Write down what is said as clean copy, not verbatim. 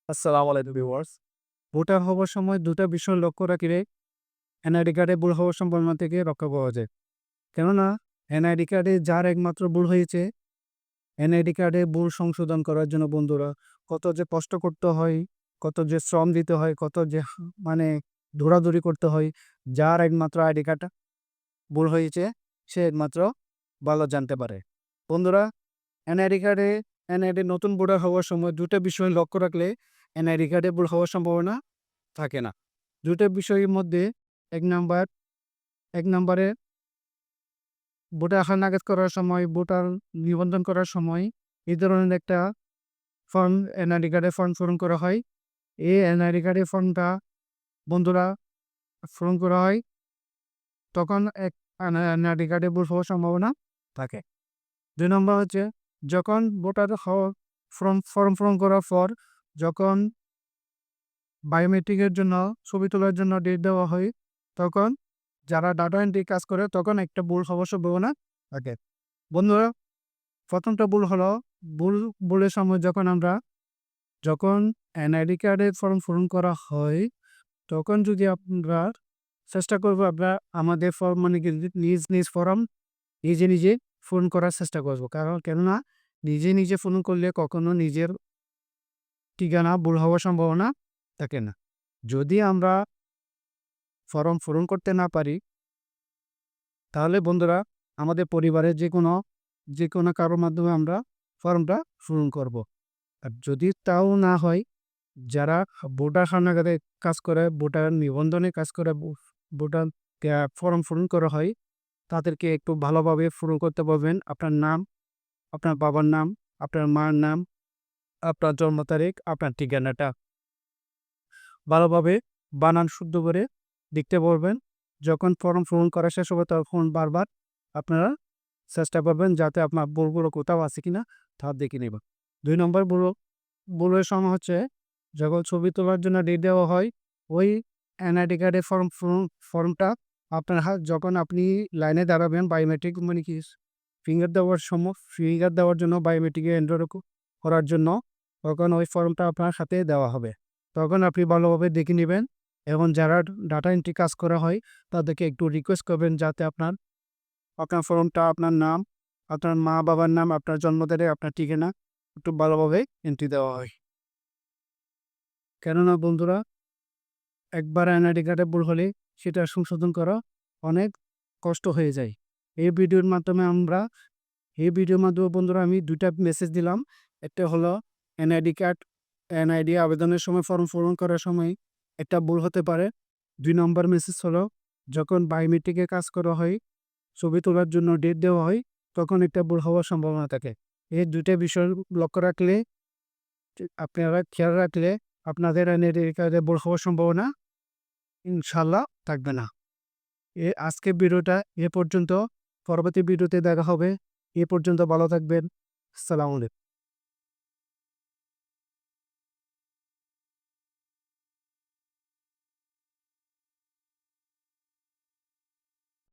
আসসালামু আলাইকুম viewers. Voter হবার সময় ২ টা বিষয় লক্ষ্য রাখিলে এনআইডি কার্ডে ভুল হওয়ার সম্ভাবনা থেকে রক্ষা পাওয়া যায়। কেননা এনআইডি কার্ডে যার একমাত্র ভুল হয়েছে, এনআইডি কার্ডে ভুল সংশোধন করার জন্য বন্ধুরা কত যে কষ্ট করতে হয়, কত যে শ্রম দিতে হয়, কত যে মানে দৌড়াদৌড়ি করতে হয়। যার একমাত্র আইডি কার্ড ভুল হয়েছে সে একমাত্র ভালো জানতে পারে। বন্ধুরা এনআইডি কার্ডে এনআইডি নতুন ভোটার হওয়ার সময় ২ টা বিষয় লক্ষ্য রাখলে এনআইডি কার্ডে ভুল হওয়ার সম্ভাবনা থাকে না। ২ টা বিষয়ের মধ্যে ১ নাম্বার ১ নাম্বারে ভোটার হালনাগাদ করার সময়, ভোটার নিবন্ধন করার সময় এই ধরনের একটা ফর্ম এনআইডি কার্ডের ফর্ম পূরণ করা হয়। এই এনআইডি কার্ডের ফর্মটা বন্ধুরা পূরণ করা হয় তখন এনআইডি কার্ডে ভুল হওয়ার সম্ভাবনা থাকে। ২ নম্বর হচ্ছে যখন ভোটার ফর্ম পূরণ করার পর যখন বায়োমেট্রিকের জন্য ছবি তোলার জন্য ডেট দেওয়া হয়, তখন যারা ডাটা এন্ট্রি কাজ করে তখন একটা ভুল হওয়ার সম্ভাবনা থাকে। বন্ধুরা ১ম টা ভুল হলো ভুলের সময় যখন এনআইডি কার্ডের ফর্ম পূরণ করা হয়, তখন যদি আমরা চেষ্টা করব আমরা আমাদের ফর্ম মানে কি নিজ ফর্ম নিজে পূরণ করার চেষ্টা করব। কেননা নিজে পূরণ করলে কখনো নিজের ঠিকানা ভুল হওয়ার সম্ভাবনা থাকে না। যদি আমরা ফর্ম পূরণ করতে না পারি, তাহলে বন্ধুরা আমাদের পরিবারের যে কোনো কারোর মাধ্যমে আমরা ফর্মটা পূরণ করব। আর যদি তাও না হয়, যারা ভোটার হালনাগাদে কাজ করে, ভোটার নিবন্ধনে কাজ করে, ভোটার ফর্ম পূরণ করা হয়, তাদেরকে একটু ভালোভাবে পূরণ করতে বলবেন। আপনার নাম, আপনার বাবার নাম, আপনার মার নাম, আপনার জন্ম তারিখ, আপনার ঠিকানাটা ভালোভাবে বানান শুদ্ধ করে লিখতে বলবেন। যখন ফর্ম পূরণ করা শেষ হবে তখন বারবার আপনারা চেষ্টা করবেন যাতে আপনার ভুলগুলো কোথাও আছে কিনা তা দেখে নেবেন। ২ নম্বর ভুলের সময় হচ্ছে যখন ছবি তোলার জন্য ডেট দেওয়া হয়, ওই এনআইডি কার্ডের ফর্মটা আপনার যখন আপনি লাইনে দাঁড়াবেন বায়োমেট্রিক মানে কি ফিঙ্গার দেওয়ার জন্য বায়োমেট্রিকে এনরোল করার জন্য, তখন ওই ফর্মটা আপনার হাতে দেওয়া হবে। তখন আপনি ভালোভাবে দেখে নিবেন এবং যারা ডাটা এন্ট্রি কাজ করা হয় তাদেরকে একটু রিকোয়েস্ট করবেন যাতে আপনার আপনার ফর্মটা আপনার নাম, আপনার মা-বাবার নাম, আপনার জন্ম তারিখ, আপনার ঠিকানা একটু ভালোভাবে এন্ট্রি দেওয়া হয়। কেননা বন্ধুরা একবার এনআইডি কার্ডে ভুল হলে সেটা সংশোধন করা অনেক কষ্ট হয়ে যায়। এই ভিডিওর মাধ্যমে বন্ধুরা আমি ২ টা মেসেজ দিলাম। একটা হলো এনআইডি আবেদনের সময় ফর্ম পূরণ করার সময় একটা ভুল হতে পারে। ২ নম্বর মেসেজ হলো যখন বায়োমেট্রিকে কাজ করা হয়, ছবি তোলার জন্য ডেট দেওয়া হয়, তখন একটা ভুল হওয়ার সম্ভাবনা থাকে। এই ২ টা বিষয় লক্ষ্য রাখলে আপনারা খেয়াল রাখলে আপনাদের এনআইডি কার্ডে ভুল হওয়ার সম্ভাবনা ইনশাআল্লাহ থাকবে না। আজকের ভিডিওটা এ পর্যন্ত। পরবর্তী ভিডিওতে দেখা হবে। এ পর্যন্ত ভালো থাকবেন। আসসালামু আলাইকুম।